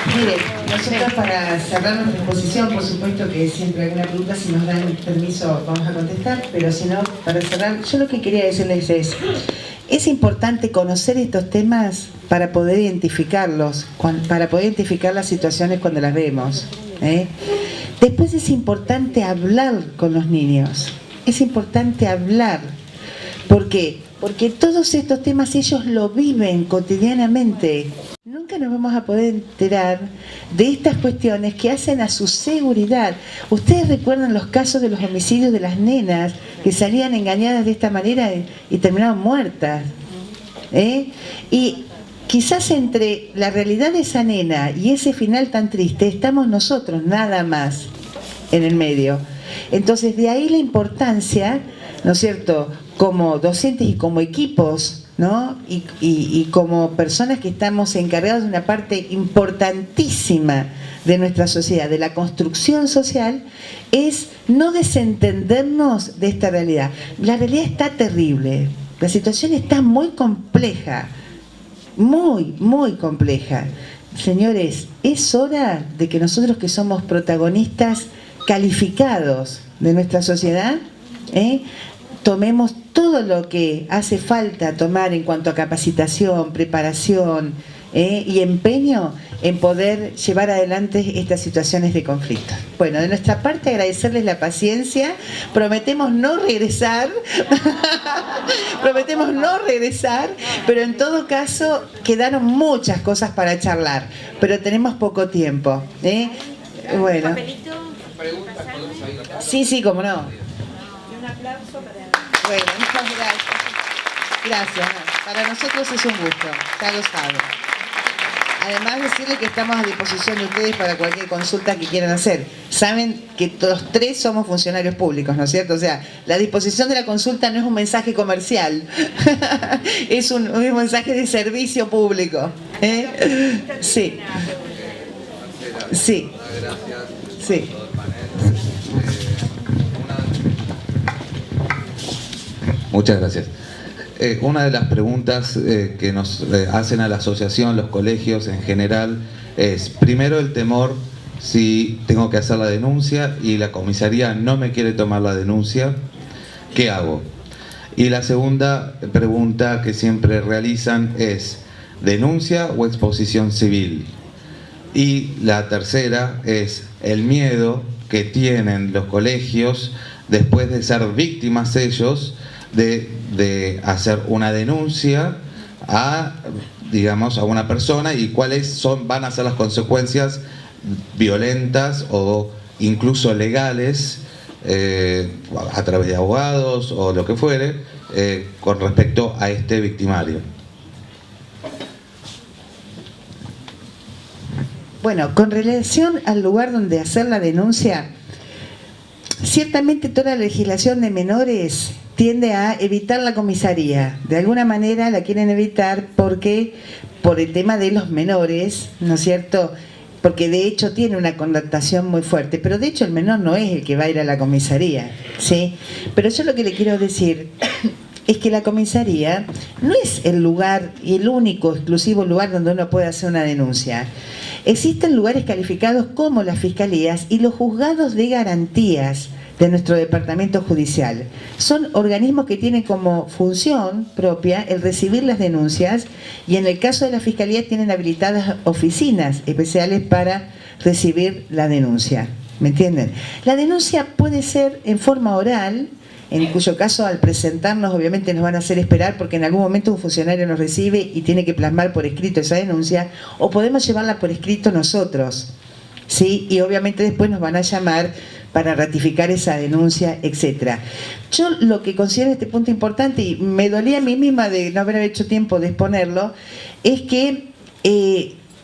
Mire, nosotros para cerrar nuestra exposición, por supuesto que siempre hay alguna pregunta, si nos dan permiso vamos a contestar, pero si no, para cerrar, yo lo que quería decirles es importante conocer estos temas para poder identificarlos, para poder identificar las situaciones cuando las vemos. Después es importante hablar con los niños, es importante hablar. ¿Por qué? Porque todos estos temas ellos lo viven cotidianamente. Nunca nos vamos a poder enterar de estas cuestiones que hacen a su seguridad. Ustedes recuerdan los casos de los homicidios de las nenas que salían engañadas de esta manera y terminaban muertas. Y quizás entre la realidad de esa nena y ese final tan triste estamos nosotros nada más en el medio. Entonces de ahí la importancia, ¿no es cierto?, como docentes y como equipos, ¿no? Y como personas que estamos encargados de una parte importantísima de nuestra sociedad, de la construcción social, es no desentendernos de esta realidad. La realidad está terrible, la situación está muy compleja, muy, muy compleja. Señores, es hora de que nosotros que somos protagonistas calificados de nuestra sociedad, tomemos todo lo que hace falta tomar en cuanto a capacitación, preparación y empeño en poder llevar adelante estas situaciones de conflicto. Bueno, de nuestra parte agradecerles la paciencia, prometemos no regresar, prometemos no regresar, pero en todo caso quedaron muchas cosas para charlar, pero tenemos poco tiempo. Bueno. Sí, cómo no. Un aplauso para... Bueno, muchas gracias. Gracias. Para nosotros es un gusto, ya lo saben. Además decirles que estamos a disposición de ustedes para cualquier consulta que quieran hacer. Saben que los tres somos funcionarios públicos, ¿no es cierto? O sea, la disposición de la consulta no es un mensaje comercial, es un mensaje de servicio público. Sí. Sí. Sí. Muchas gracias. Una de las preguntas que nos hacen a la asociación, los colegios en general, es primero el temor si tengo que hacer la denuncia y la comisaría no me quiere tomar la denuncia, ¿qué hago? Y la segunda pregunta que siempre realizan es ¿denuncia o exposición civil? Y la tercera es el miedo que tienen los colegios después de ser víctimas ellos de hacer una denuncia a, digamos, a una persona y cuáles van a ser las consecuencias violentas o incluso legales a través de abogados o lo que fuere con respecto a este victimario. Bueno, con relación al lugar donde hacer la denuncia, ciertamente toda la legislación de menores tiende a evitar la comisaría. De alguna manera la quieren evitar porque por el tema de los menores, ¿no es cierto?, porque de hecho tiene una connotación muy fuerte, pero de hecho el menor no es el que va a ir a la comisaría, ¿sí? Pero yo lo que le quiero decir es que la comisaría no es el lugar y el único, exclusivo lugar donde uno puede hacer una denuncia. Existen lugares calificados como las fiscalías y los juzgados de garantías de nuestro departamento judicial. Son organismos que tienen como función propia el recibir las denuncias y en el caso de la fiscalía tienen habilitadas oficinas especiales para recibir la denuncia. ¿Me entienden? La denuncia puede ser en forma oral, en cuyo caso al presentarnos obviamente nos van a hacer esperar porque en algún momento un funcionario nos recibe y tiene que plasmar por escrito esa denuncia, o podemos llevarla por escrito nosotros, ¿sí? Y obviamente después nos van a llamar para ratificar esa denuncia, etcétera. Yo lo que considero este punto importante, y me dolía a mí misma de no haber hecho tiempo de exponerlo, es que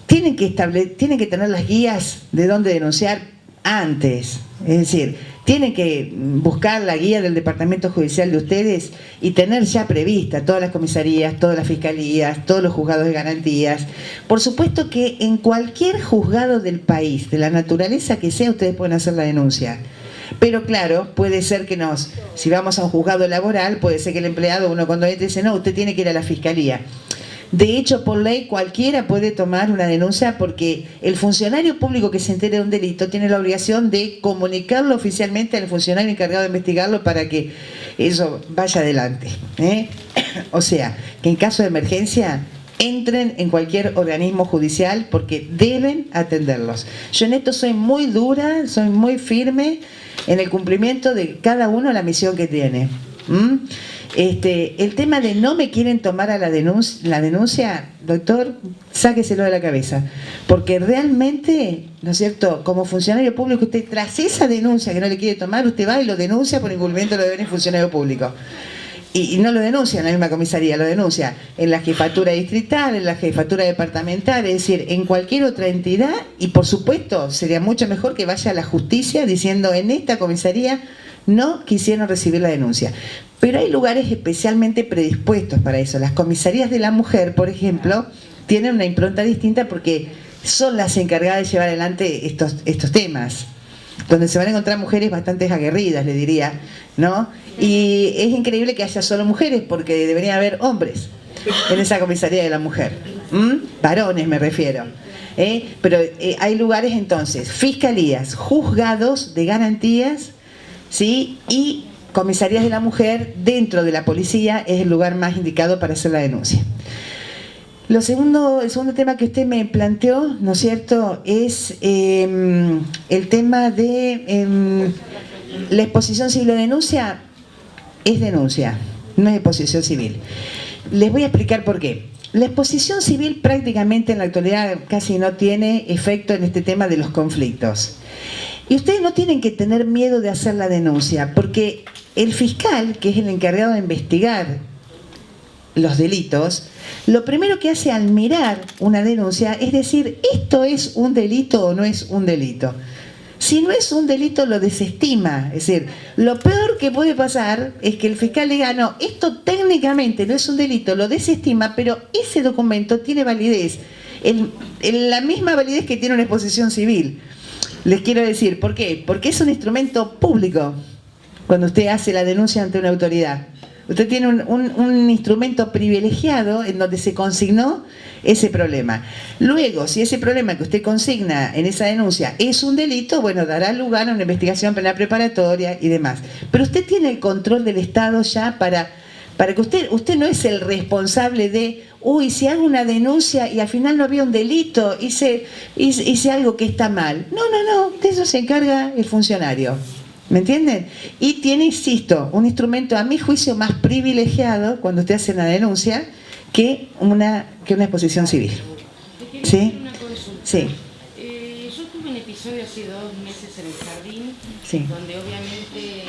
tienen que tener las guías de dónde denunciar antes. Es decir, tienen que buscar la guía del departamento judicial de ustedes y tener ya prevista todas las comisarías, todas las fiscalías, todos los juzgados de garantías. Por supuesto que en cualquier juzgado del país, de la naturaleza que sea, ustedes pueden hacer la denuncia. Pero claro, puede ser que si vamos a un juzgado laboral, puede ser que el empleado, uno cuando entra dice, no, usted tiene que ir a la fiscalía. De hecho, por ley, cualquiera puede tomar una denuncia porque el funcionario público que se entere de un delito tiene la obligación de comunicarlo oficialmente al funcionario encargado de investigarlo para que eso vaya adelante, ¿eh? O sea, que en caso de emergencia entren en cualquier organismo judicial porque deben atenderlos. Yo en esto soy muy dura, soy muy firme en el cumplimiento de cada uno la misión que tiene. El tema de no me quieren tomar a la denuncia, doctor, sáqueselo de la cabeza, porque realmente, ¿no es cierto?, como funcionario público, usted tras esa denuncia que no le quiere tomar, usted va y lo denuncia por incumplimiento de los deberes de funcionario público. Y no lo denuncia en la misma comisaría, lo denuncia en la jefatura distrital, en la jefatura departamental, es decir, en cualquier otra entidad, y por supuesto sería mucho mejor que vaya a la justicia diciendo en esta comisaría no quisieron recibir la denuncia. Pero hay lugares especialmente predispuestos para eso. Las comisarías de la mujer, por ejemplo, tienen una impronta distinta porque son las encargadas de llevar adelante estos temas, donde se van a encontrar mujeres bastante aguerridas, le diría, ¿no? Y es increíble que haya solo mujeres, porque debería haber hombres en esa comisaría de la mujer. Varones me refiero. Pero hay lugares entonces, fiscalías, juzgados de garantías, ¿sí? Y comisarías de la mujer dentro de la policía es el lugar más indicado para hacer la denuncia. El segundo tema que usted me planteó, ¿no es cierto?, es el tema de la exposición civil o denuncia. Es denuncia, no es exposición civil. Les voy a explicar por qué. La exposición civil prácticamente en la actualidad casi no tiene efecto en este tema de los conflictos. Y ustedes no tienen que tener miedo de hacer la denuncia, porque el fiscal, que es el encargado de investigar los delitos, lo primero que hace al mirar una denuncia es decir, ¿esto es un delito o no es un delito? Si no es un delito, lo desestima. Es decir, lo peor que puede pasar es que el fiscal diga, no, esto técnicamente no es un delito, lo desestima, pero ese documento tiene validez, la misma validez que tiene una exposición civil. Les quiero decir, ¿por qué? Porque es un instrumento público cuando usted hace la denuncia ante una autoridad. Usted tiene un instrumento privilegiado en donde se consignó ese problema. Luego, si ese problema que usted consigna en esa denuncia es un delito, bueno, dará lugar a una investigación penal preparatoria y demás. Pero usted tiene el control del Estado ya para que usted no es el responsable de, uy, si hago una denuncia y al final no había un delito, hice algo que está mal. No, de eso se encarga el funcionario. ¿Me entienden? Y tiene, insisto, un instrumento a mi juicio más privilegiado cuando usted hace una denuncia que una exposición civil. ¿Sí? Sí. Yo tuve un episodio hace 2 meses en el jardín, sí, donde obviamente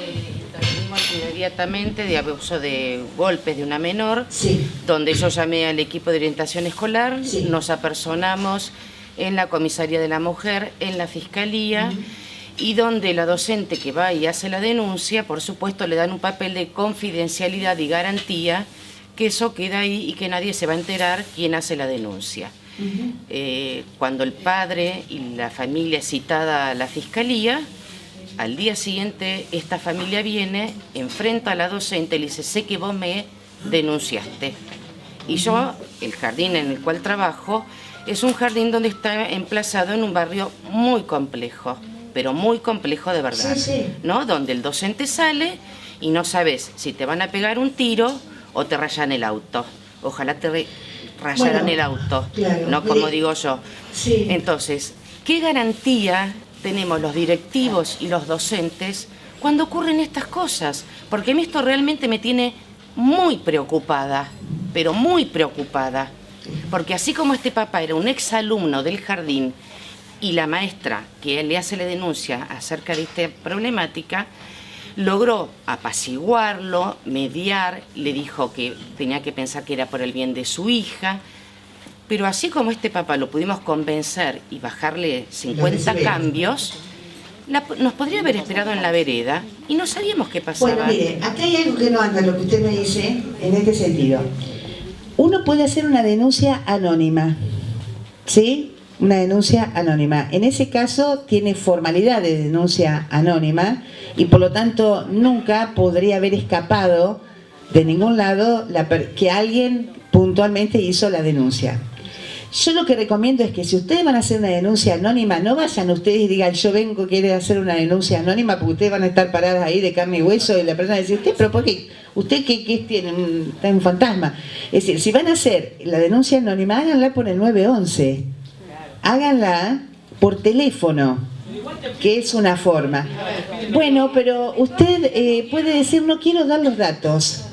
intervenimos inmediatamente de abuso de golpes de una menor, sí, donde yo llamé al equipo de orientación escolar, sí, nos apersonamos en la comisaría de la mujer, en la fiscalía, y donde la docente que va y hace la denuncia, por supuesto, le dan un papel de confidencialidad y garantía, que eso queda ahí y que nadie se va a enterar quién hace la denuncia. Cuando el padre y la familia es citada a la fiscalía, al día siguiente esta familia viene, enfrenta a la docente y le dice, sé que vos me denunciaste. Y yo, el jardín en el cual trabajo, es un jardín donde está emplazado en un barrio muy complejo, pero muy complejo de verdad, sí, sí, ¿no? Donde el docente sale y no sabes si te van a pegar un tiro o te rayan el auto. Ojalá te rayaran el auto, claro, ¿no? Como digo yo. Sí. Entonces, ¿qué garantía tenemos los directivos y los docentes cuando ocurren estas cosas? Porque a mí esto realmente me tiene muy preocupada, pero muy preocupada. Porque así como este papá era un exalumno del jardín y la maestra que le hace la denuncia acerca de esta problemática, logró apaciguarlo, mediar, le dijo que tenía que pensar que era por el bien de su hija, pero así como este papá lo pudimos convencer y bajarle 50 cambios, nos podría haber esperado en la vereda y no sabíamos qué pasaba. Bueno, mire, acá hay algo que no anda, lo que usted me dice, en este sentido. Uno puede hacer una denuncia anónima, ¿sí? Una denuncia anónima. En ese caso tiene formalidad de denuncia anónima y por lo tanto nunca podría haber escapado de ningún lado que alguien puntualmente hizo la denuncia. Yo lo que recomiendo es que si ustedes van a hacer una denuncia anónima, no vayan ustedes y digan yo vengo, quiero hacer una denuncia anónima, porque ustedes van a estar paradas ahí de carne y hueso y la persona va a decir, usted, pero ¿por qué? ¿Usted qué tiene? ¿Está un fantasma? Es decir, si van a hacer la denuncia anónima, háganla por el 911. Háganla por teléfono, que es una forma. Bueno, pero usted puede decir no quiero dar los datos.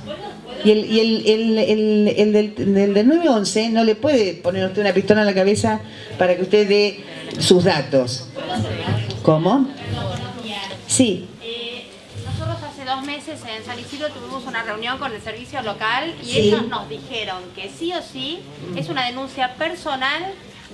Y el del 911 no le puede poner usted una pistola en la cabeza para que usted dé sus datos. ¿Cómo? Sí. Nosotros hace 2 meses en San Isidro tuvimos una reunión con el servicio local y sí, ellos nos dijeron que sí o sí es una denuncia personal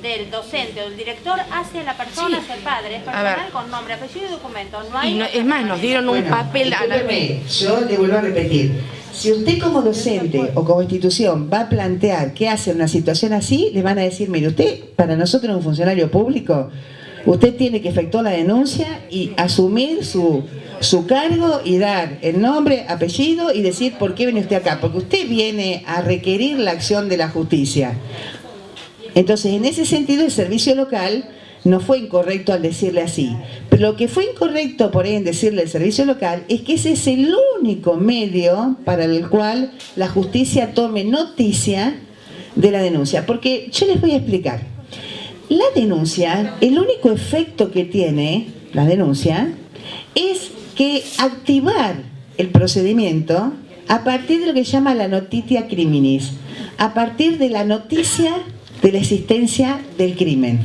del docente o del director hacia la persona, hacia el padre. Es personal con nombre, apellido y documento. No hay es más, nos dieron un papel a la... Yo le vuelvo a repetir. Si usted como docente o como institución va a plantear qué hace en una situación así, le van a decir, mire, usted, para nosotros es un funcionario público, usted tiene que efectuar la denuncia y asumir su cargo y dar el nombre, apellido y decir por qué viene usted acá, porque usted viene a requerir la acción de la justicia. Entonces, en ese sentido, el servicio local no fue incorrecto al decirle así. Pero lo que fue incorrecto por ahí en decirle al servicio local es que ese es el único medio para el cual la justicia tome noticia de la denuncia. Porque yo les voy a explicar. La denuncia, el único efecto que tiene la denuncia es que activar el procedimiento a partir de lo que se llama la notitia criminis, a partir de la noticia de la existencia del crimen.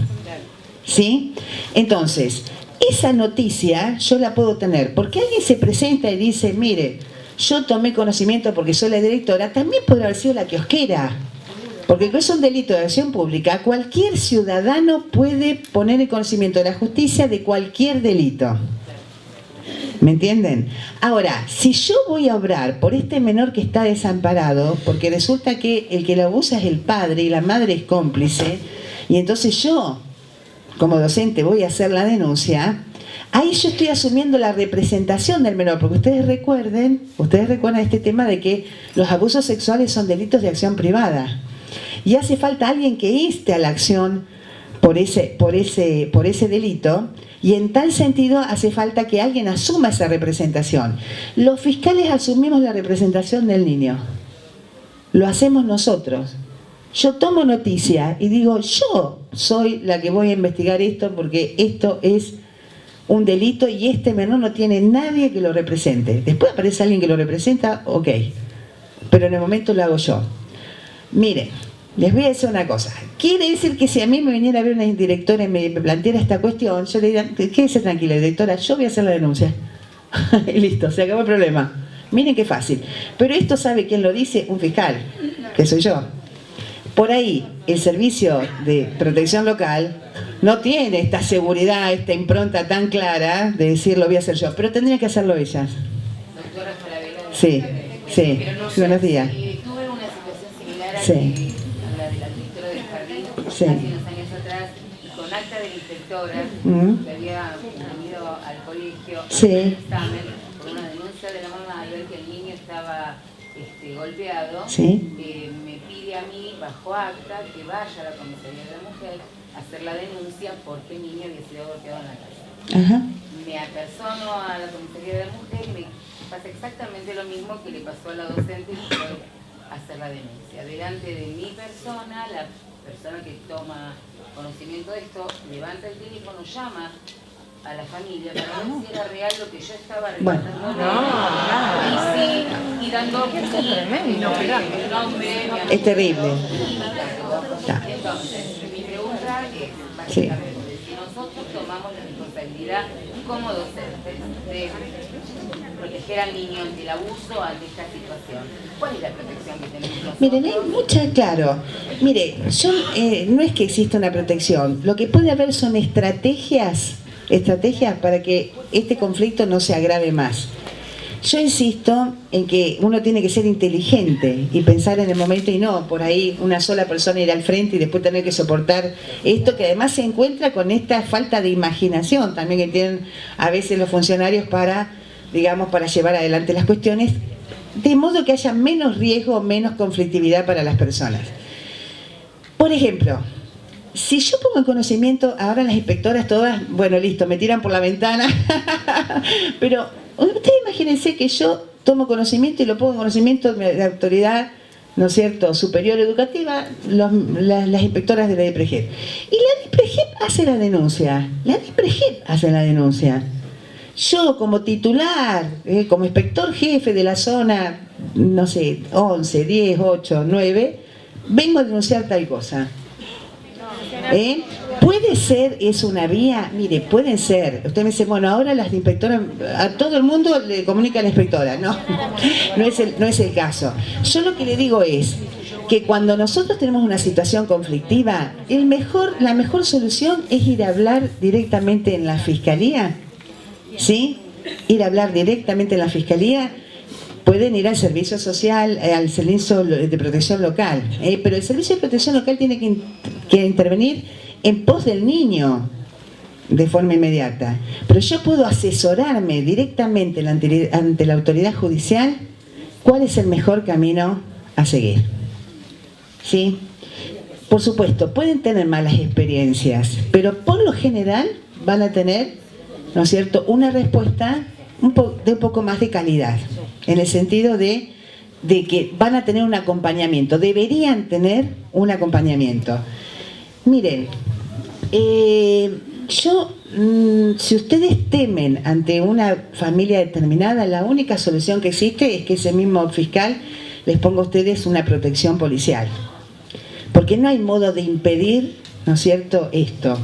¿Sí? Entonces, esa noticia yo la puedo tener porque alguien se presenta y dice, mire, yo tomé conocimiento porque soy la directora, también podría haber sido la kiosquera, porque es un delito de acción pública, cualquier ciudadano puede poner en conocimiento de la justicia de cualquier delito. ¿Me entienden? Ahora, si yo voy a obrar por este menor que está desamparado, porque resulta que el que lo abusa es el padre y la madre es cómplice, y entonces yo, como docente, voy a hacer la denuncia, ahí yo estoy asumiendo la representación del menor, porque ustedes recuerdan este tema de que los abusos sexuales son delitos de acción privada, y hace falta alguien que inste a la acción por ese delito, y en tal sentido hace falta que alguien asuma esa representación. Los fiscales asumimos la representación del niño, lo hacemos nosotros. Yo tomo noticia y digo, yo soy la que voy a investigar esto porque esto es un delito y este menor no tiene nadie que lo represente. Después aparece alguien que lo representa, ok, pero en el momento lo hago yo. Miren, les voy a decir una cosa. Quiere decir que si a mí me viniera a ver una directora y me planteara esta cuestión, yo le diría, quédese tranquila, directora, yo voy a hacer la denuncia. Y listo, se acabó el problema. Miren qué fácil. Pero esto sabe quién lo dice, un fiscal, que soy yo. Por ahí, el servicio de protección local no tiene esta seguridad, esta impronta tan clara de decir lo voy a hacer yo, pero tendría que hacerlo ellas. Doctora Falabella. Sí, sí. No Buenos días. Tuve una situación similar a, sí, la de la directora del jardín sí, hace unos años atrás, con acta de la inspectora que había venido al colegio a hacer un examen por una denuncia de la mamá al ver que el niño estaba golpeado. Sí. Me pide a mí, bajo acta, que vaya a la comisaría de la mujer a hacer la denuncia porque el niño había sido golpeado en la casa. Ajá. Me apersono a la comisaría de la mujer y me pasa exactamente lo mismo que le pasó a la docente y fue a hacer la denuncia. Delante de mi persona, la persona que toma conocimiento de esto, levanta el teléfono, llama a la familia para ver si era real lo que yo estaba relatando. Y dando mi nombre, es terrible. Entonces, mi pregunta es, básicamente, si nosotros tomamos la responsabilidad como docentes de proteger al niño ante el abuso, ante esta situación, ¿cuál es la protección que tenemos nosotros? Miren, hay mucha, claro. Mire, no es que exista una protección, lo que puede haber son estrategias para que este conflicto no se agrave más. Yo insisto en que uno tiene que ser inteligente y pensar en el momento y no por ahí una sola persona ir al frente y después tener que soportar esto que además se encuentra con esta falta de imaginación también que tienen a veces los funcionarios para, digamos, para llevar adelante las cuestiones de modo que haya menos riesgo, menos conflictividad para las personas. Por ejemplo, si yo pongo en conocimiento, ahora las inspectoras todas, bueno, listo, me tiran por la ventana, pero ustedes imagínense que yo tomo conocimiento y lo pongo en conocimiento de la autoridad, ¿no es cierto?, superior educativa, las inspectoras de la DIPREJEP. Y la DIPREJEP hace la denuncia. Yo como titular, como inspector jefe de la zona, no sé, 11, 10, 8, 9, vengo a denunciar tal cosa. Puede ser, es una vía, mire, pueden ser. Usted me dice, bueno, ahora las inspectoras, a todo el mundo le comunica a la inspectora. No es el caso. Yo lo que le digo es que cuando nosotros tenemos una situación conflictiva, la mejor solución es ir a hablar directamente en la fiscalía. ¿Sí? Ir a hablar directamente en la fiscalía. Pueden ir al servicio social, al servicio de protección local, pero el servicio de protección local tiene que intervenir en pos del niño de forma inmediata. Pero yo puedo asesorarme directamente ante la autoridad judicial cuál es el mejor camino a seguir. ¿Sí? Por supuesto, pueden tener malas experiencias, pero por lo general van a tener, ¿no es cierto?, una respuesta de un poco más de calidad, en el sentido de que van a tener un acompañamiento, deberían tener un acompañamiento. Miren, si ustedes temen ante una familia determinada, la única solución que existe es que ese mismo fiscal les ponga a ustedes una protección policial, porque no hay modo de impedir, ¿no es cierto?, esto.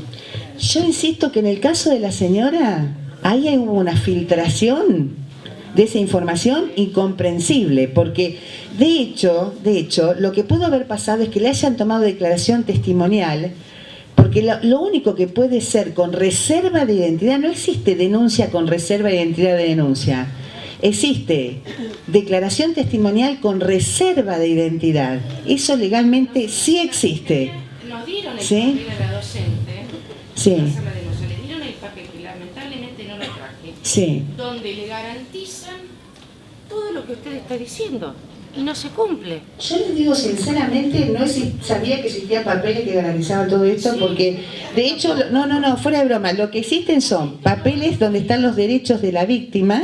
Yo insisto que en el caso de la señora, ahí hubo una filtración de esa información incomprensible, porque de hecho, lo que pudo haber pasado es que le hayan tomado declaración testimonial, porque lo único que puede ser con reserva de identidad, no existe denuncia con reserva de identidad de denuncia, existe declaración testimonial con reserva de identidad. Eso legalmente sí existe. Nos dieron el ¿Sí? papel a la docente. Sí. Le dieron el papel que lamentablemente no lo traje. Sí. Donde le garantizan todo lo que usted está diciendo y no se cumple. Yo les digo sinceramente, no sabía que existían papeles que garantizaban todo esto, sí. Porque de hecho, no, fuera de broma, lo que existen son papeles donde están los derechos de la víctima,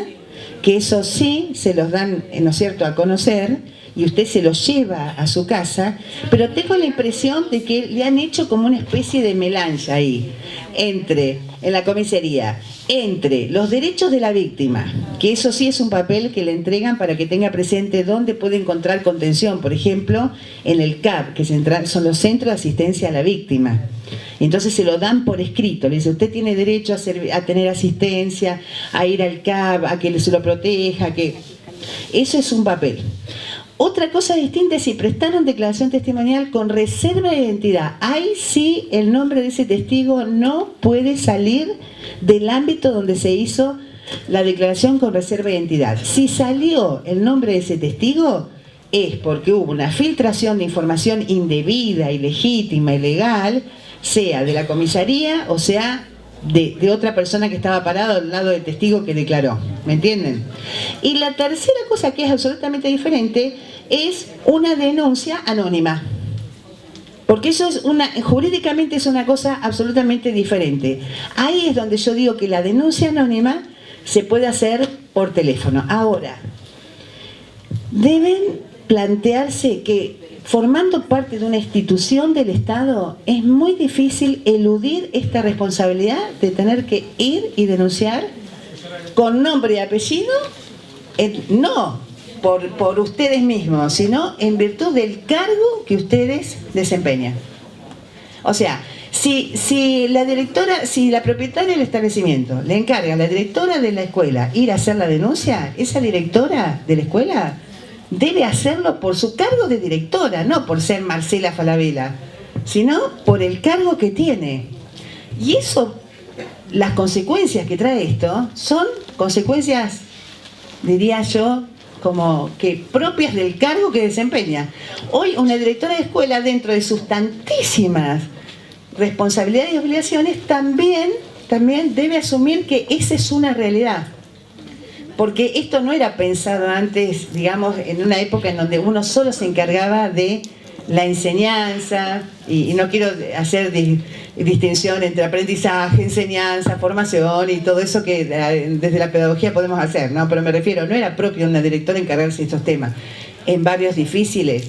que eso sí se los dan, ¿no es cierto?, a conocer, y usted se los lleva a su casa, pero tengo la impresión de que le han hecho como una especie de melange ahí, en la comisaría, entre los derechos de la víctima, que eso sí es un papel que le entregan para que tenga presente dónde puede encontrar contención, por ejemplo, en el CAP, que son los centros de asistencia a la víctima. Entonces se lo dan por escrito, le dice, usted tiene derecho a tener asistencia, a ir al CAP, a que se lo proteja, que eso es un papel. Otra cosa distinta es si prestaron declaración testimonial con reserva de identidad. Ahí sí el nombre de ese testigo no puede salir del ámbito donde se hizo la declaración con reserva de identidad. Si salió el nombre de ese testigo es porque hubo una filtración de información indebida, ilegítima, ilegal, sea de la comisaría o sea de otra persona que estaba parada al lado del testigo que declaró. ¿Me entienden? Y la tercera cosa que es absolutamente diferente es una denuncia anónima. Porque eso es jurídicamente es una cosa absolutamente diferente. Ahí es donde yo digo que la denuncia anónima se puede hacer por teléfono. Ahora, deben plantearse que formando parte de una institución del Estado es muy difícil eludir esta responsabilidad de tener que ir y denunciar con nombre y apellido, no por ustedes mismos, sino en virtud del cargo que ustedes desempeñan. O sea, si la propietaria del establecimiento le encarga a la directora de la escuela ir a hacer la denuncia, esa directora de la escuela debe hacerlo por su cargo de directora, no por ser Marcela Falabella, sino por el cargo que tiene. Y eso, las consecuencias que trae esto, son consecuencias, diría yo, como que propias del cargo que desempeña. Hoy una directora de escuela, dentro de sus tantísimas responsabilidades y obligaciones, también debe asumir que esa es una realidad. porque esto no era pensado antes, digamos, en una época en donde uno solo se encargaba de la enseñanza, y no quiero hacer distinción entre aprendizaje, enseñanza, formación y todo eso que desde la pedagogía podemos hacer, ¿no? Pero me refiero, no era propio una directora encargarse de estos temas. En barrios difíciles,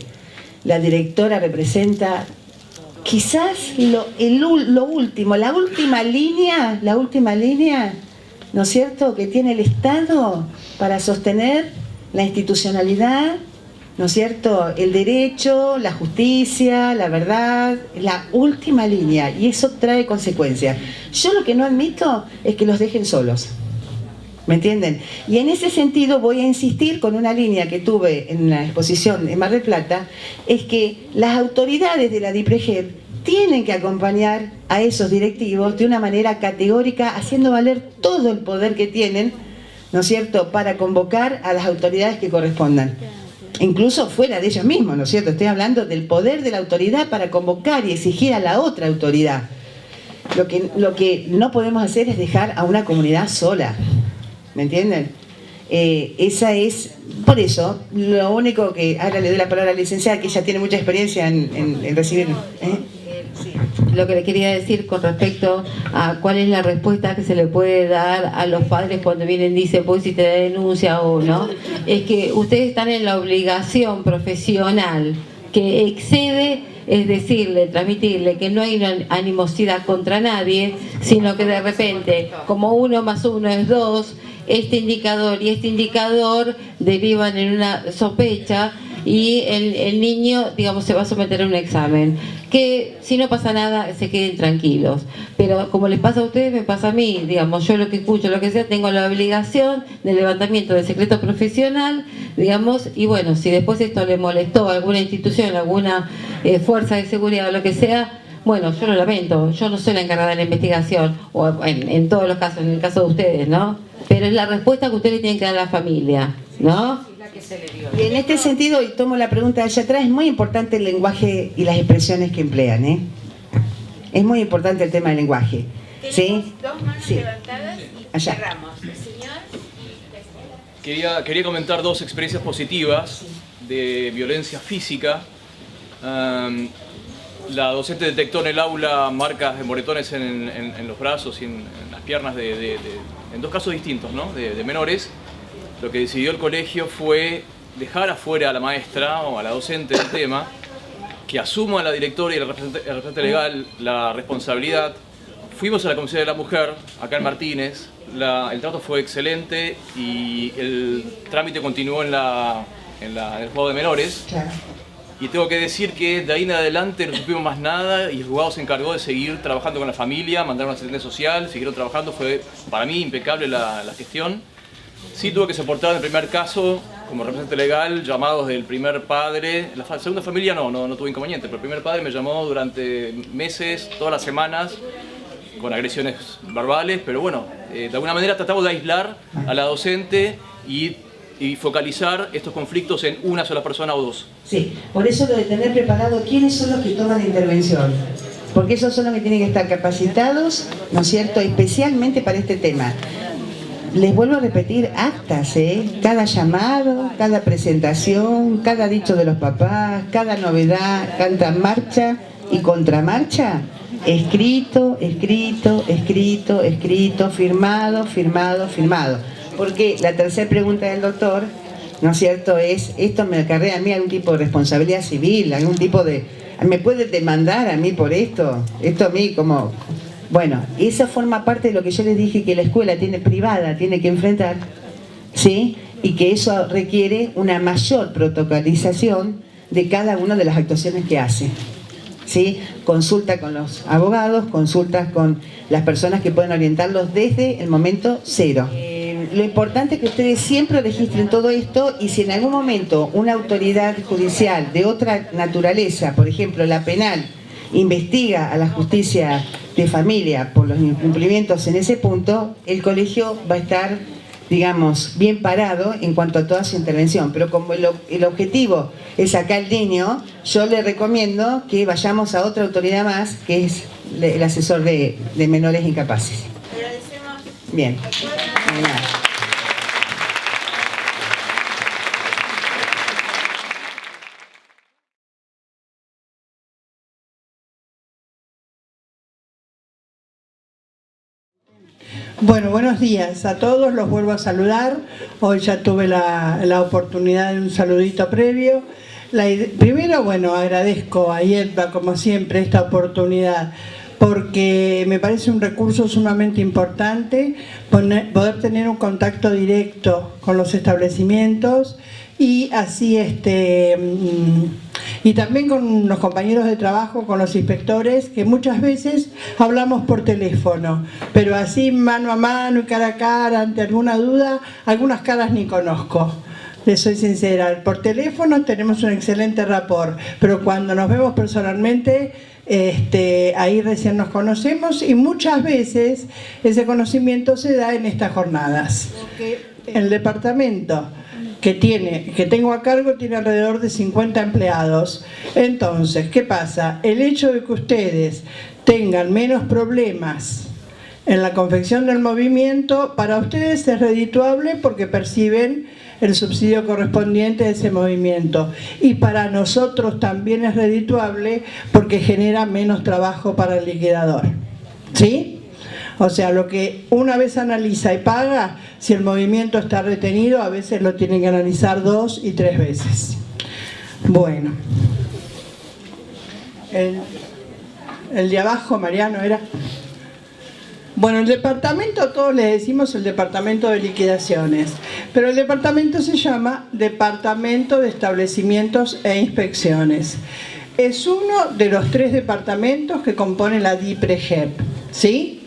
la directora representa quizás lo último, la última línea, ¿no es cierto?, que tiene el Estado para sostener la institucionalidad, ¿no es cierto?, el derecho, la justicia, la verdad, la última línea, y eso trae consecuencias. Yo lo que no admito es que los dejen solos, ¿me entienden? Y en ese sentido voy a insistir con una línea que tuve en la exposición en Mar del Plata, es que las autoridades de la DIPREJEP tienen que acompañar a esos directivos de una manera categórica, haciendo valer todo el poder que tienen, ¿no es cierto?, para convocar a las autoridades que correspondan. Incluso fuera de ellos mismos, ¿no es cierto? Estoy hablando del poder de la autoridad para convocar y exigir a la otra autoridad. Lo que no podemos hacer es dejar a una comunidad sola, ¿me entienden? Esa es, por eso, lo único que, ahora le doy la palabra a la licenciada, que ella tiene mucha experiencia en recibir. Sí. Lo que le quería decir con respecto a cuál es la respuesta que se le puede dar a los padres cuando vienen y dicen, pues si te denuncia o no, es que ustedes están en la obligación profesional que excede, es decirle, transmitirle que no hay una animosidad contra nadie, sino que de repente, como 1 más 1 es 2, este indicador y este indicador derivan en una sospecha y el niño, digamos, se va a someter a un examen. Que si no pasa nada, se queden tranquilos. Pero como les pasa a ustedes, me pasa a mí. Digamos, yo lo que escucho, lo que sea, tengo la obligación del levantamiento del secreto profesional, digamos, y bueno, si después esto le molestó a alguna institución, alguna fuerza de seguridad o lo que sea, bueno, yo lo lamento, yo no soy la encargada de la investigación, o en todos los casos, en el caso de ustedes, ¿no? Pero es la respuesta que ustedes tienen que dar a la familia, ¿no? Y en este sentido, y tomo la pregunta de allá atrás, es muy importante el lenguaje y las expresiones que emplean, ¿eh? Es muy importante el tema del lenguaje. ¿Sí? Dos manos levantadas y allá. cerramos. El señor. Quería comentar 2 experiencias positivas de violencia física. La docente detectó en el aula marcas de moretones en los brazos y en las piernas en 2 casos distintos, ¿no?, de menores. Lo que decidió el colegio fue dejar afuera a la maestra o a la docente del tema, que asuma la directora y el representante legal la responsabilidad. Fuimos a la Comisión de la Mujer, acá en Martínez, el trato fue excelente y el trámite continuó en el juzgado de menores. Claro. Y tengo que decir que de ahí en adelante no supimos más nada y el juzgado se encargó de seguir trabajando con la familia, mandar una asistente social, siguieron trabajando, fue para mí impecable la gestión. Sí tuve que soportar en el primer caso, como representante legal, llamados del primer padre. La segunda familia no tuve inconveniente, pero el primer padre me llamó durante meses, todas las semanas, con agresiones verbales, pero bueno, de alguna manera tratamos de aislar a la docente y focalizar estos conflictos en una sola persona o 2. Sí, por eso lo de tener preparado quiénes son los que toman la intervención, porque esos son los que tienen que estar capacitados, ¿no es cierto?, especialmente para este tema. Les vuelvo a repetir, actas, cada llamado, cada presentación, cada dicho de los papás, cada novedad, cada marcha y contramarcha, escrito, firmado. Porque la tercera pregunta del doctor, ¿no es cierto?, es, ¿esto me acarrea a mí algún tipo de responsabilidad civil, algún tipo de... ¿me puede demandar a mí por esto? Esto a mí como... Bueno, eso forma parte de lo que yo les dije que la escuela privada tiene que enfrentar, ¿sí? Y que eso requiere una mayor protocolización de cada una de las actuaciones que hace, ¿sí? Consulta con los abogados, consultas con las personas que pueden orientarlos desde el momento cero. Lo importante es que ustedes siempre registren todo esto y si en algún momento una autoridad judicial de otra naturaleza, por ejemplo la penal, investiga a la justicia de familia por los incumplimientos en ese punto, el colegio va a estar, digamos, bien parado en cuanto a toda su intervención. Pero como el objetivo es sacar al niño, yo le recomiendo que vayamos a otra autoridad más, que es el asesor de menores incapaces. Agradecemos. Bien. Bueno, buenos días a todos, los vuelvo a saludar. Hoy ya tuve la oportunidad de un saludito previo. Primero, bueno, agradezco a IEDPA, como siempre, esta oportunidad, porque me parece un recurso sumamente importante poder tener un contacto directo con los establecimientos y así y también con los compañeros de trabajo, con los inspectores, que muchas veces hablamos por teléfono, pero así mano a mano y cara a cara, ante alguna duda, algunas caras ni conozco. Les soy sincera, por teléfono tenemos un excelente rapport, pero cuando nos vemos personalmente, ahí recién nos conocemos y muchas veces ese conocimiento se da en estas jornadas. El departamento que tengo a cargo tiene alrededor de 50 empleados. Entonces, ¿qué pasa? El hecho de que ustedes tengan menos problemas en la confección del movimiento, para ustedes es redituable porque perciben el subsidio correspondiente a ese movimiento. Y para nosotros también es redituable porque genera menos trabajo para el liquidador. ¿Sí? O sea, lo que una vez analiza y paga, si el movimiento está retenido, a veces lo tienen que analizar 2 y 3 veces. Bueno. El de abajo, Mariano, era... Bueno, el departamento, todos le decimos el departamento de liquidaciones, pero el departamento se llama Departamento de Establecimientos e Inspecciones. Es uno de los 3 departamentos que componen la DIPREGEP, ¿sí?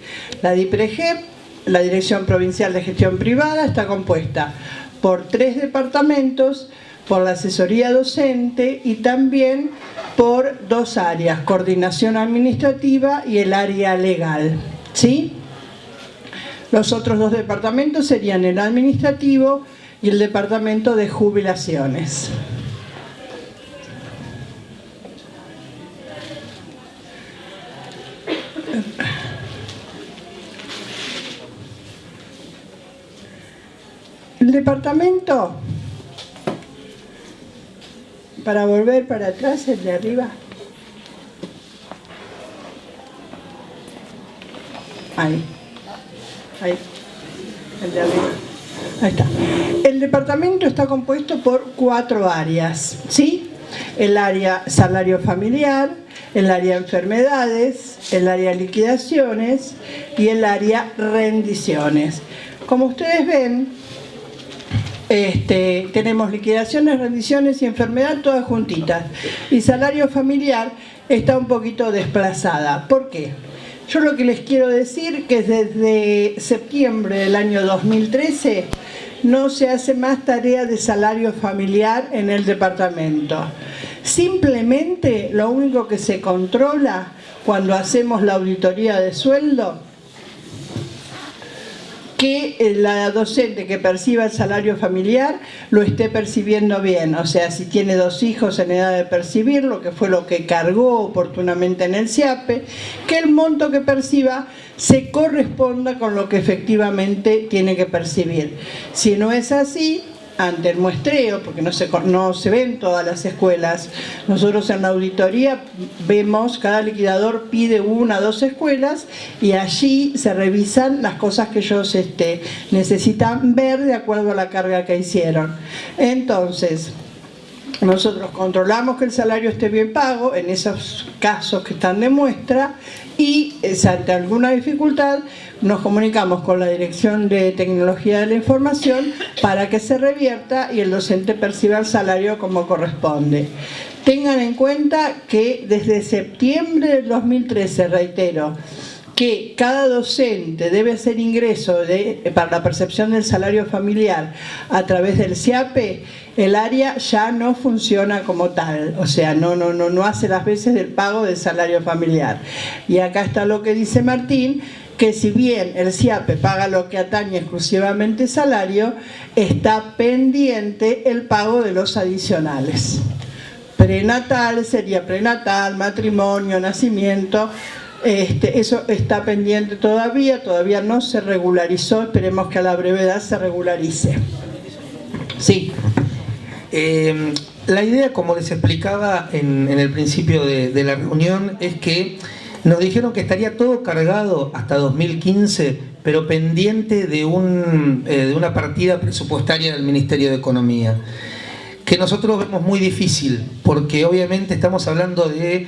La DIPREGEP, la Dirección Provincial de Gestión Privada, está compuesta por 3 departamentos, por la asesoría docente y también por 2 áreas, coordinación administrativa y el área legal, ¿sí? Los otros 2 departamentos serían el administrativo y el departamento de jubilaciones. El departamento, para volver para atrás, el de arriba. Ahí, el de arriba. Ahí está. El departamento está compuesto por 4 áreas, ¿sí? El área salario familiar, el área enfermedades, el área liquidaciones y el área rendiciones. Como ustedes ven, tenemos liquidaciones, rendiciones y enfermedad todas juntitas. Y salario familiar está un poquito desplazada. ¿Por qué? Yo lo que les quiero decir que desde septiembre del año 2013 no se hace más tarea de salario familiar en el departamento. Simplemente lo único que se controla cuando hacemos la auditoría de sueldo, que la docente que perciba el salario familiar lo esté percibiendo bien, o sea, si tiene 2 hijos en edad de percibirlo, que fue lo que cargó oportunamente en el SIAPE, que el monto que perciba se corresponda con lo que efectivamente tiene que percibir. Si no es así, ante el muestreo, porque no se ve en todas las escuelas, nosotros en la auditoría vemos, cada liquidador pide 1 o 2 escuelas y allí se revisan las cosas que ellos necesitan ver de acuerdo a la carga que hicieron. Entonces, nosotros controlamos que el salario esté bien pago en esos casos que están de muestra y ante alguna dificultad nos comunicamos con la Dirección de Tecnología de la Información para que se revierta y el docente perciba el salario como corresponde. Tengan en cuenta que desde septiembre del 2013, reitero, que cada docente debe hacer ingreso para la percepción del salario familiar a través del SIAPE, el área ya no funciona como tal, o sea, no hace las veces del pago del salario familiar. Y acá está lo que dice Martín, que si bien el SIAPE paga lo que atañe exclusivamente salario, está pendiente el pago de los adicionales. Prenatal sería prenatal, matrimonio, nacimiento. Eso está pendiente todavía no se regularizó, esperemos que a la brevedad se regularice. Sí. La idea, como les explicaba en el principio de la reunión, es que nos dijeron que estaría todo cargado hasta 2015 pero pendiente de una partida presupuestaria del Ministerio de Economía, que nosotros vemos muy difícil, porque obviamente estamos hablando de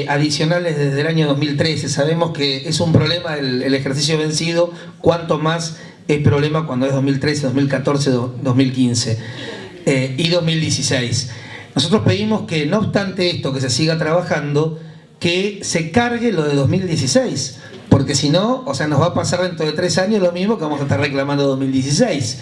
adicionales desde el año 2013. Sabemos que es un problema el ejercicio vencido, cuanto más es problema cuando es 2013, 2014, 2015 y 2016. Nosotros pedimos que, no obstante esto, que se siga trabajando, que se cargue lo de 2016, porque si no, o sea, nos va a pasar dentro de 3 años lo mismo que vamos a estar reclamando 2016.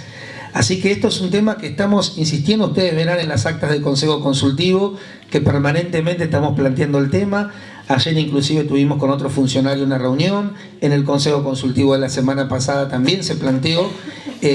Así que esto es un tema que estamos insistiendo. Ustedes verán en las actas del Consejo Consultivo que permanentemente estamos planteando el tema. Ayer inclusive tuvimos con otro funcionario una reunión, en el Consejo Consultivo de la semana pasada también se planteó,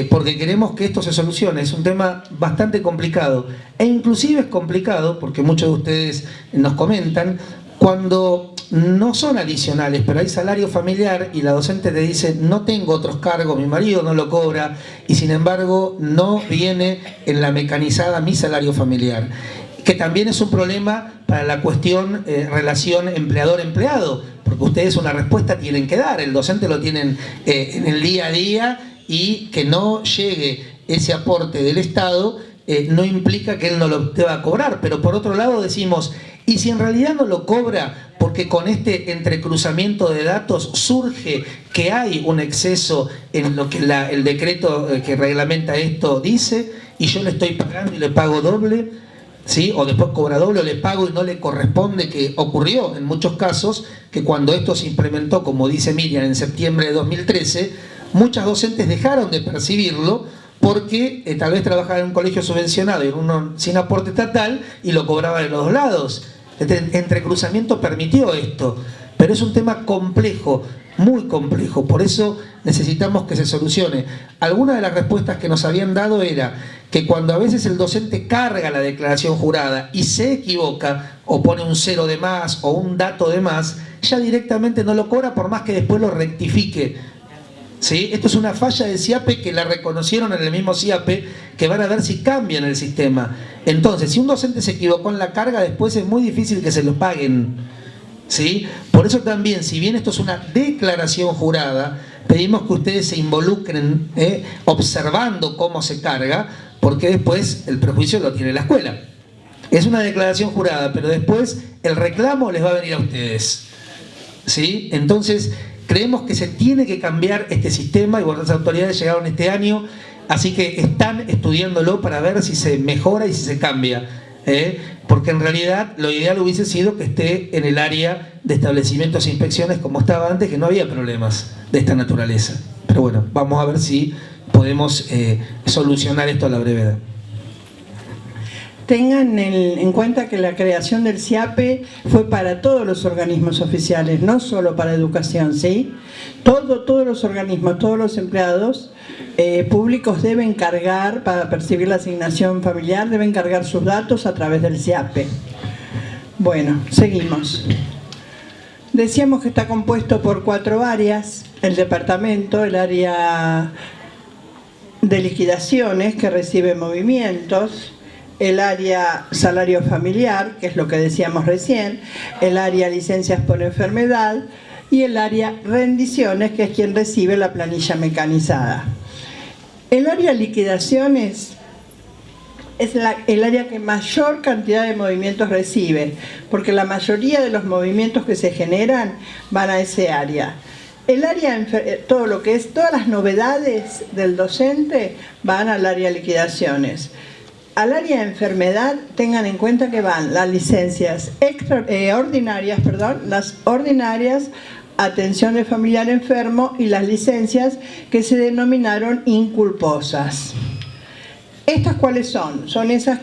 porque queremos que esto se solucione. Es un tema bastante complicado, e inclusive es complicado porque muchos de ustedes nos comentan cuando no son adicionales, pero hay salario familiar y la docente te dice: no tengo otros cargos, mi marido no lo cobra y sin embargo no viene en la mecanizada mi salario familiar, que también es un problema para la cuestión relación empleador-empleado, porque ustedes una respuesta tienen que dar, el docente lo tienen en el día a día, y que no llegue ese aporte del Estado no implica que él no lo deba cobrar. Pero por otro lado decimos: ¿y si en realidad no lo cobra porque con este entrecruzamiento de datos surge que hay un exceso en lo que el decreto que reglamenta esto dice, y yo le estoy pagando y le pago doble, ¿sí? O después cobra doble, o le pago y no le corresponde? Que ocurrió en muchos casos que cuando esto se implementó, como dice Miriam, en septiembre de 2013, muchas docentes dejaron de percibirlo porque tal vez trabajaban en un colegio subvencionado y en uno sin aporte estatal y lo cobraban en los dos lados. Entrecruzamiento permitió esto, pero es un tema complejo, muy complejo, por eso necesitamos que se solucione. Algunas de las respuestas que nos habían dado era que cuando a veces el docente carga la declaración jurada y se equivoca o pone un 0 de más o un dato de más, ya directamente no lo cobra por más que después lo rectifique. ¿Sí? Esto es una falla del CIAPE que la reconocieron en el mismo CIAPE, que van a ver si cambian el sistema. Entonces, si un docente se equivocó en la carga, después es muy difícil que se lo paguen. ¿Sí? Por eso también, si bien esto es una declaración jurada, pedimos que ustedes se involucren observando cómo se carga, porque después el prejuicio lo tiene la escuela. Es una declaración jurada, pero después el reclamo les va a venir a ustedes. ¿Sí? Entonces, creemos que se tiene que cambiar este sistema, y bueno, las autoridades llegaron este año, así que están estudiándolo para ver si se mejora y si se cambia. Porque en realidad lo ideal hubiese sido que esté en el área de establecimientos e inspecciones como estaba antes, que no había problemas de esta naturaleza. Pero bueno, vamos a ver si podemos solucionar esto a la brevedad. Tengan en cuenta que la creación del CIAPE fue para todos los organismos oficiales, no solo para educación, ¿sí? Todos los organismos, todos los empleados públicos deben cargar, para percibir la asignación familiar, deben cargar sus datos a través del CIAPE. Bueno, seguimos. Decíamos que está compuesto por 4 áreas: el departamento, el área de liquidaciones, que recibe movimientos, el área salario familiar, que es lo que decíamos recién, el área licencias por enfermedad y el área rendiciones, que es quien recibe la planilla mecanizada. El área liquidaciones es el área que mayor cantidad de movimientos recibe, porque la mayoría de los movimientos que se generan van a ese área. El área, todo lo que es, todas las novedades del docente van al área liquidaciones. Al área de enfermedad, tengan en cuenta que van las licencias las ordinarias, atención de familiar enfermo, y las licencias que se denominaron inculposas. ¿Estas cuáles son? Son esas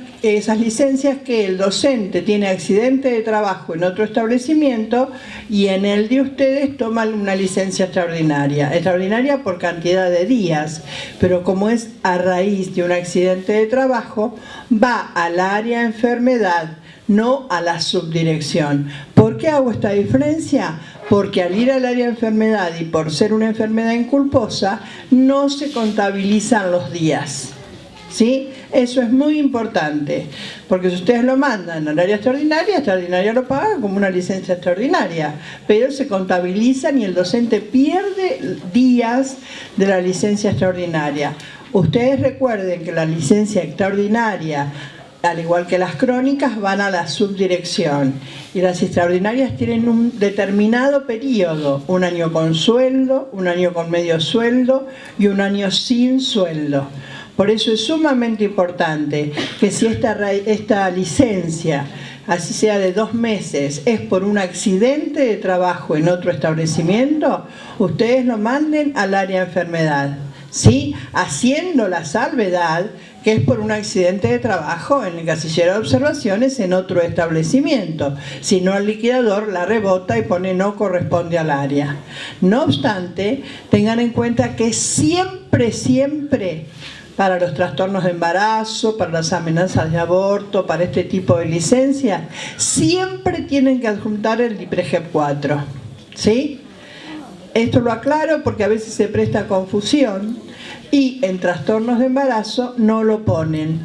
licencias que el docente tiene accidente de trabajo en otro establecimiento y en el de ustedes toman una licencia extraordinaria por cantidad de días, pero como es a raíz de un accidente de trabajo, va al área enfermedad, no a la subdirección. ¿Por qué hago esta diferencia? Porque al ir al área de enfermedad y por ser una enfermedad inculposa, no se contabilizan los días. ¿Sí? Eso es muy importante, porque si ustedes lo mandan en horario extraordinario lo pagan como una licencia extraordinaria, pero se contabilizan y el docente pierde días de la licencia extraordinaria. Ustedes recuerden que la licencia extraordinaria, al igual que las crónicas, van a la subdirección, y las extraordinarias tienen un determinado periodo, un año con sueldo, un año con medio sueldo y un año sin sueldo. Por eso es sumamente importante que si esta licencia, así sea de 2 meses, es por un accidente de trabajo en otro establecimiento, ustedes lo manden al área de enfermedad, ¿sí? Haciendo la salvedad que es por un accidente de trabajo en el casillero de observaciones en otro establecimiento. Si no, el liquidador la rebota y pone no corresponde al área. No obstante, tengan en cuenta que siempre, para los trastornos de embarazo, para las amenazas de aborto, para este tipo de licencias, siempre tienen que adjuntar el DIPREGEP 4, ¿sí? Esto lo aclaro porque a veces se presta confusión y en trastornos de embarazo no lo ponen,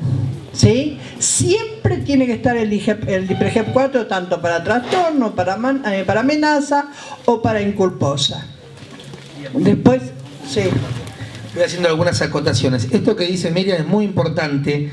¿sí? Siempre tiene que estar el DIPREGEP 4 tanto para trastorno, para amenaza o para inculposa. Después, sí. Voy haciendo algunas acotaciones. Esto que dice Miriam es muy importante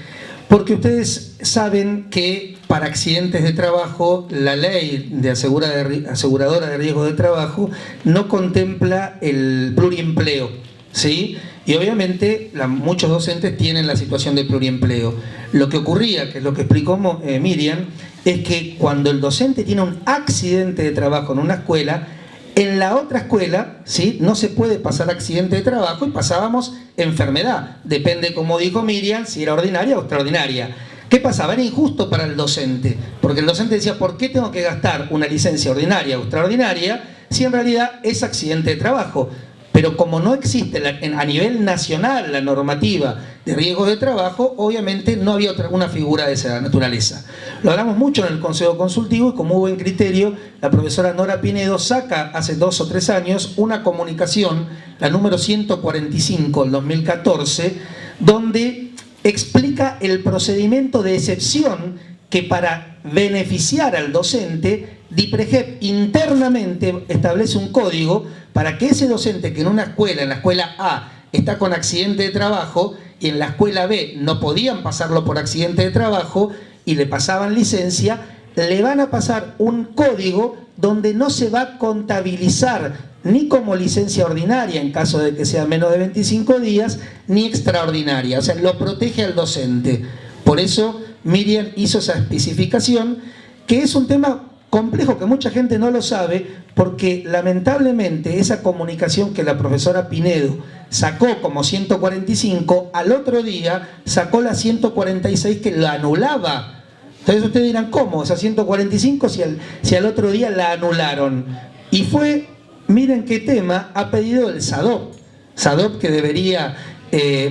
porque ustedes saben que para accidentes de trabajo la ley de aseguradora de riesgo de trabajo no contempla el pluriempleo, ¿sí? Y obviamente muchos docentes tienen la situación de pluriempleo. Lo que ocurría, que es lo que explicó Miriam, es que cuando el docente tiene un accidente de trabajo en una escuela, en la otra escuela, ¿sí?, no se puede pasar accidente de trabajo y pasábamos enfermedad. Depende, como dijo Miriam, si era ordinaria o extraordinaria. ¿Qué pasaba? Era injusto para el docente, porque el docente decía, ¿por qué tengo que gastar una licencia ordinaria o extraordinaria si en realidad es accidente de trabajo? Pero como no existe a nivel nacional la normativa de riesgo de trabajo, obviamente no había una figura de esa naturaleza. Lo hablamos mucho en el Consejo Consultivo y como hubo en criterio, la profesora Nora Pinedo saca hace 2 o 3 años una comunicación, la número 145 del 2014, donde explica el procedimiento de excepción que para beneficiar al docente, DIPREGEP internamente establece un código para que ese docente que en la escuela A, está con accidente de trabajo y en la escuela B no podían pasarlo por accidente de trabajo y le pasaban licencia, le van a pasar un código donde no se va a contabilizar ni como licencia ordinaria en caso de que sea menos de 25 días, ni extraordinaria. O sea, lo protege al docente. Por eso Miriam hizo esa especificación, que es un tema complejo que mucha gente no lo sabe, porque lamentablemente esa comunicación que la profesora Pinedo sacó como 145, al otro día sacó la 146 que la anulaba. Entonces ustedes dirán, ¿cómo? Esa 145 si al otro día la anularon. Y fue, miren qué tema, ha pedido el SADOP. SADOP, que debería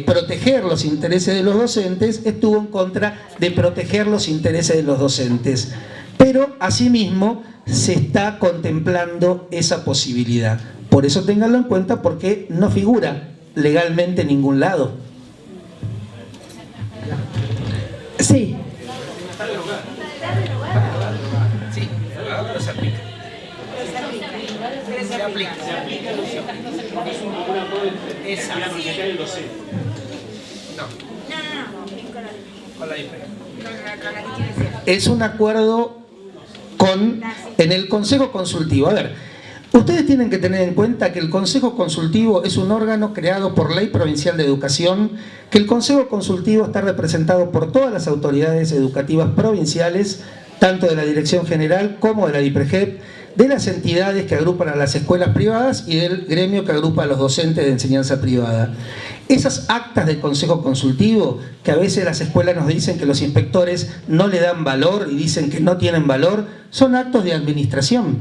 proteger los intereses de los docentes, estuvo en contra de proteger los intereses de los docentes. Pero asimismo se está contemplando esa posibilidad. Por eso ténganlo en cuenta, porque no figura legalmente en ningún lado. Sí. Sí, pero se aplica. Se aplica. Esa. Es un acuerdo en el Consejo Consultivo. A ver, ustedes tienen que tener en cuenta que el Consejo Consultivo es un órgano creado por Ley Provincial de Educación, que el Consejo Consultivo está representado por todas las autoridades educativas provinciales, tanto de la Dirección General como de la DIPREGEP, de las entidades que agrupan a las escuelas privadas y del gremio que agrupa a los docentes de enseñanza privada. Esas actas del Consejo Consultivo, que a veces las escuelas nos dicen que los inspectores no le dan valor y dicen que no tienen valor, son actos de administración.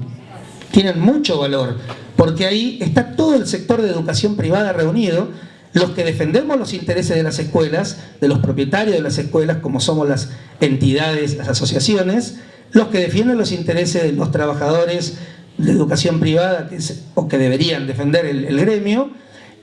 Tienen mucho valor, porque ahí está todo el sector de educación privada reunido, los que defendemos los intereses de las escuelas, de los propietarios de las escuelas, como somos las entidades, las asociaciones, los que defienden los intereses de los trabajadores de educación privada, o que deberían defender el gremio,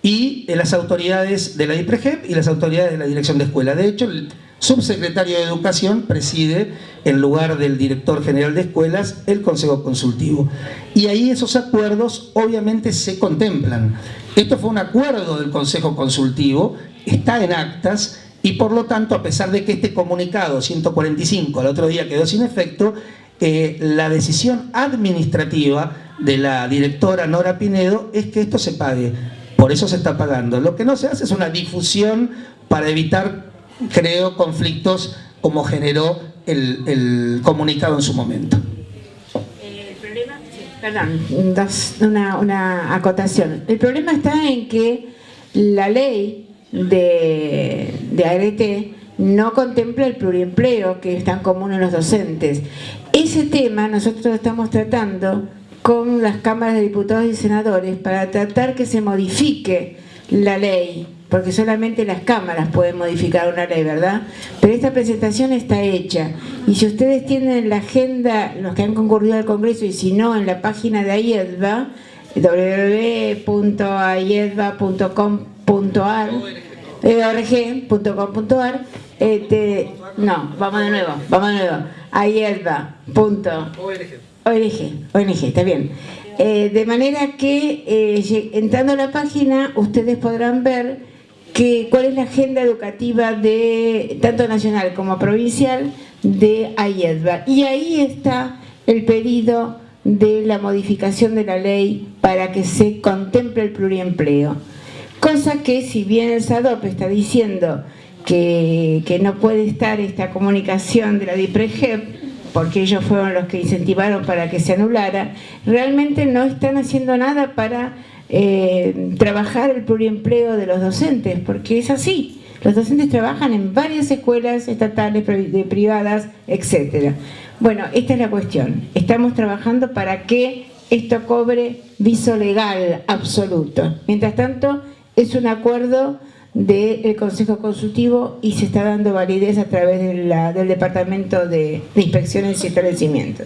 y las autoridades de la DIPREGEP y las autoridades de la dirección de escuela. De hecho, el subsecretario de Educación preside, en lugar del director general de escuelas, el Consejo Consultivo. Y ahí esos acuerdos obviamente se contemplan. Esto fue un acuerdo del Consejo Consultivo, está en actas, y por lo tanto, a pesar de que este comunicado 145 al otro día quedó sin efecto, la decisión administrativa de la directora Nora Pinedo es que esto se pague. Por eso se está pagando. Lo que no se hace es una difusión para evitar, creo, conflictos como generó el comunicado en su momento. El problema, perdón, una acotación. El problema está en que la ley de ART no contempla el pluriempleo, que es tan común en los docentes. Ese tema nosotros estamos tratando con las cámaras de diputados y senadores para tratar que se modifique la ley, porque solamente las cámaras pueden modificar una ley, ¿verdad? Pero esta presentación está hecha, y si ustedes tienen la agenda, los que han concurrido al Congreso, y si no, en la página de AIEDVA, www.aiedva.com.ar, org.com.ar, no, vamos de nuevo, aiedva.org, está bien. De manera que entrando a la página ustedes podrán ver cuál es la agenda educativa de tanto nacional como provincial de AIEDVA, y ahí está el pedido de la modificación de la ley para que se contemple el pluriempleo, cosa que, si bien el SADOP está diciendo que no puede estar esta comunicación de la DIPREGEP porque ellos fueron los que incentivaron para que se anulara, realmente no están haciendo nada para trabajar el pluriempleo de los docentes, porque es así. Los docentes trabajan en varias escuelas estatales, privadas, etc. Bueno, esta es la cuestión. Estamos trabajando para que esto cobre viso legal absoluto. Mientras tanto, es un acuerdo del Consejo Consultivo y se está dando validez a través del Departamento de Inspecciones y Establecimientos.